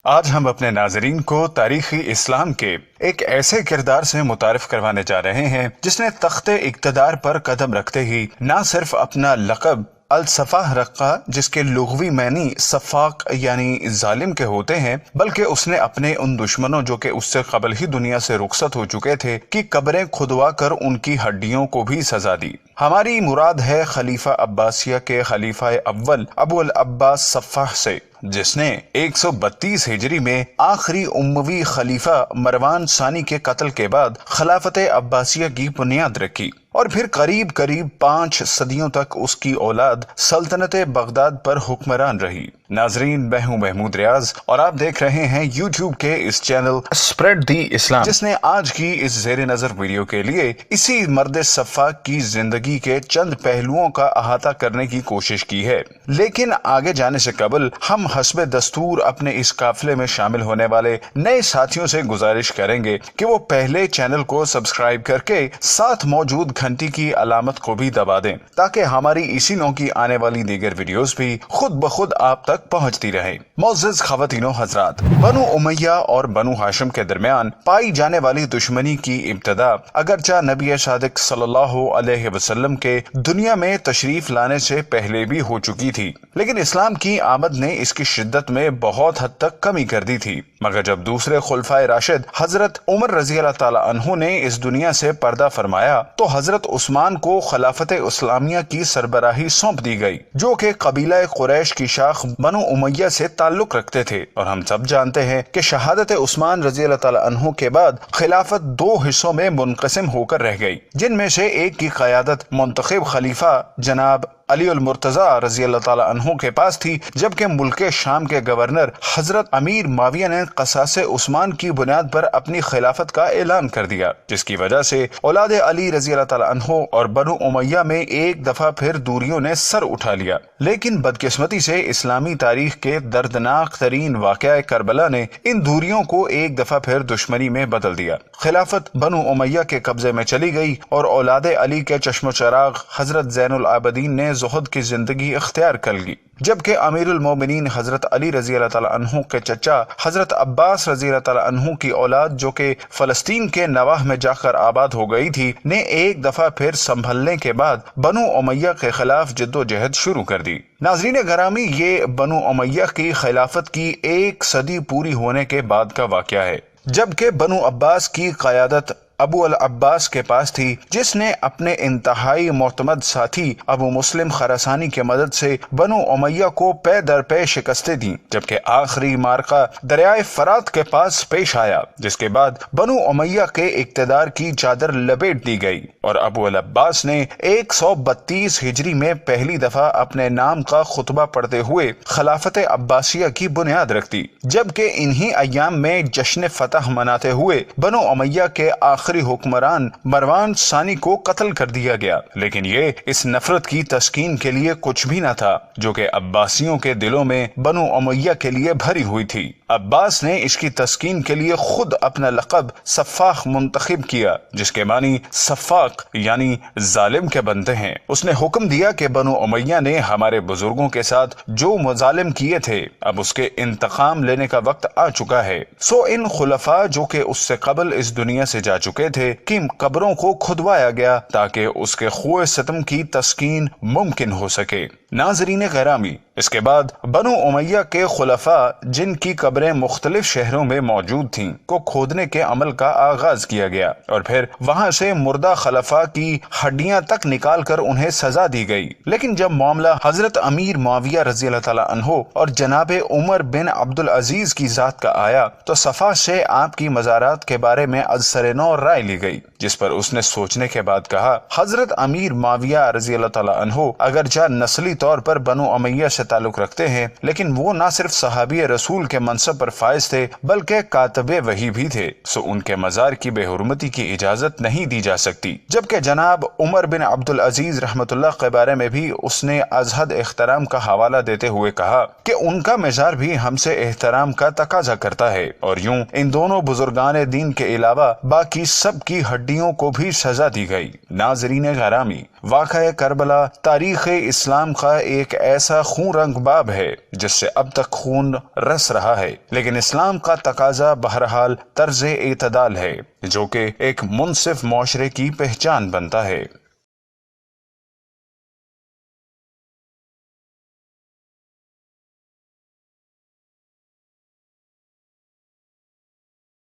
آج ہم اپنے ناظرین کو تاریخی اسلام کے ایک ایسے کردار سے متعارف کروانے جا رہے ہیں جس نے تخت اقتدار پر قدم رکھتے ہی نہ صرف اپنا لقب الصفاح رکھا، جس کے لغوی معنی صفاق یعنی ظالم کے ہوتے ہیں، بلکہ اس نے اپنے ان دشمنوں جو کہ اس سے قبل ہی دنیا سے رخصت ہو چکے تھے کی قبریں کھدوا کر ان کی ہڈیوں کو بھی سزا دی۔ ہماری مراد ہے خلیفہ عباسیہ کے خلیفہ اول ابو العباس صفاح سے، جس نے 132 ہجری میں آخری اموی خلیفہ مروان ثانی کے قتل کے بعد خلافت عباسیہ کی بنیاد رکھی، اور پھر قریب 5 صدیوں تک اس کی اولاد سلطنت بغداد پر حکمران رہی۔ ناظرین، میں ہوں محمود ریاض اور آپ دیکھ رہے ہیں یوٹیوب کے اس چینل اسپریڈ دی اسلام، جس نے آج کی اس زیر نظر ویڈیو کے لیے اسی مرد صفاق کی زندگی کے چند پہلوؤں کا احاطہ کرنے کی کوشش کی ہے۔ لیکن آگے جانے سے قبل ہم حسب دستور اپنے اس قافلے میں شامل ہونے والے نئے ساتھیوں سے گزارش کریں گے کہ وہ پہلے چینل کو سبسکرائب کر کے ساتھ موجود گھنٹی کی علامت کو بھی دبا دیں، تاکہ ہماری اسی نوع کی آنے والی دیگر ویڈیوز بھی خود بخود آپ تک پہنچتی رہیں۔ معزز خواتین و حضرات، بنو امیہ اور بنو ہاشم کے درمیان پائی جانے والی دشمنی کی ابتدا اگرچہ نبی صادق صلی اللہ علیہ وسلم کے دنیا میں تشریف لانے سے پہلے بھی ہو چکی تھی، لیکن اسلام کی آمد نے اس کی شدت میں بہت حد تک کمی کر دی تھی۔ مگر جب دوسرے خلفائے راشد حضرت عمر رضی اللہ تعالی عنہ نے اس دنیا سے پردہ فرمایا تو حضرت عثمان کو خلافت اسلامیہ کی سربراہی سونپ دی گئی، جو کہ قبیلہ قریش کی شاخ بنو امیہ سے تعلق رکھتے تھے، اور ہم سب جانتے ہیں کہ شہادت عثمان رضی اللہ تعالی عنہ کے بعد خلافت 2 حصوں میں منقسم ہو کر رہ گئی، جن میں سے ایک کی قیادت منتخب خلیفہ جناب علی المرتضیٰ رضی اللہ تعالی عنہ کے پاس تھی، جبکہ ملک شام کے گورنر حضرت امیر معاویہ نے قصاص عثمان کی بنیاد پر اپنی خلافت کا اعلان کر دیا، جس کی وجہ سے اولاد علی رضی اللہ تعالی عنہ اور بنو امیہ میں ایک دفعہ پھر دوریوں نے سر اٹھا لیا۔ لیکن بدقسمتی سے اسلامی تاریخ کے دردناک ترین واقعہ کربلا نے ان دوریوں کو ایک دفعہ پھر دشمنی میں بدل دیا۔ خلافت بنو امیہ کے قبضے میں چلی گئی اور اولاد علی کے چشم و چراغ حضرت زین العابدین نے زہد کی زندگی اختیار کر لی، جبکہ امیر المومنین حضرت علی رضی اللہ تعالی عنہ کے چچا حضرت عباس رضی اللہ تعالی عنہ کی اولاد، جو کہ فلسطین کے نواح میں جا کر آباد ہو گئی تھی، نے ایک دفعہ پھر سنبھلنے کے بعد بنو امیہ کے خلاف جد و جہد شروع کر دی۔ ناظرین گرامی، یہ بنو امیہ کی خلافت کی 1 صدی پوری ہونے کے بعد کا واقعہ ہے، جبکہ بنو عباس کی قیادت ابو العباس کے پاس تھی، جس نے اپنے انتہائی معتمد ساتھی ابو مسلم خراسانی کی مدد سے بنو امیہ کو پے در پے شکستیں دیں، جبکہ آخری معرکہ دریائے فرات کے پاس پیش آیا، جس کے بعد بنو امیہ کے اقتدار کی چادر لپیٹ دی گئی، اور ابو العباس نے 132 ہجری میں پہلی دفعہ اپنے نام کا خطبہ پڑھتے ہوئے خلافت عباسیہ کی بنیاد رکھ دی، جبکہ انہی ایام میں جشن فتح مناتے ہوئے بنو امیہ کے آخری حکمران مروان ثانی کو قتل کر دیا گیا۔ لیکن یہ اس نفرت کی تسکین کے لیے کچھ بھی نہ تھا جو کہ عباسیوں کے دلوں میں بنو امیہ کے لیے بھری ہوئی تھی۔ عباس نے اس کی تسکین کے لیے خود اپنا لقب صفاق منتخب کیا، جس کے معنی صفاق یعنی ظالم کے بنتے ہیں۔ اس نے حکم دیا کہ بنو امیہ نے ہمارے بزرگوں کے ساتھ جو مظالم کیے تھے، اب اس کے انتقام لینے کا وقت آ چکا ہے، سو ان خلفاء جو کہ اس سے قبل اس دنیا سے جا چکے تھے کہ قبروں کو کھدوایا گیا تاکہ اس کے خوئے ستم کی تسکین ممکن ہو سکے۔ ناظرین گرامی، اس کے بعد بنو امیہ کے خلفاء، جن کی قبریں مختلف شہروں میں موجود تھیں، کو کھودنے کے عمل کا آغاز کیا گیا، اور پھر وہاں سے مردہ خلفاء کی ہڈیاں تک نکال کر انہیں سزا دی گئی۔ لیکن جب معاملہ حضرت امیر معاویہ رضی اللہ تعالی عنہ اور جناب عمر بن عبدالعزیز کی ذات کا آیا تو صفا سے آپ کی مزارات کے بارے میں از سر نو رائے لی گئی، جس پر اس نے سوچنے کے بعد کہا، حضرت امیر معاویہ رضی اللہ تعالی عنہ اگرچہ نسلی طور پر بنو امیہ سے تعلق رکھتے ہیں، لیکن وہ نہ صرف صحابی رسول کے منصب پر فائز تھے بلکہ کاتب وحی بھی تھے، سو ان کے مزار کی بے حرمتی کی اجازت نہیں دی جا سکتی۔ جبکہ جناب عمر بن عبدالعزیز رحمۃ اللہ کے بارے میں بھی اس نے از حد احترام کا حوالہ دیتے ہوئے کہا کہ ان کا مزار بھی ہم سے احترام کا تقاضا کرتا ہے، اور یوں ان دونوں بزرگان دین کے علاوہ باقی سب کی ہڈیوں کو بھی سزا دی گئی۔ ناظرین گرامی، واقعہ کربلا تاریخ اسلام کا ایک ایسا خون رنگ باب ہے جس سے اب تک خون رس رہا ہے، لیکن اسلام کا تقاضا بہرحال طرز اعتدال ہے جو کہ ایک منصف معاشرے کی پہچان بنتا ہے۔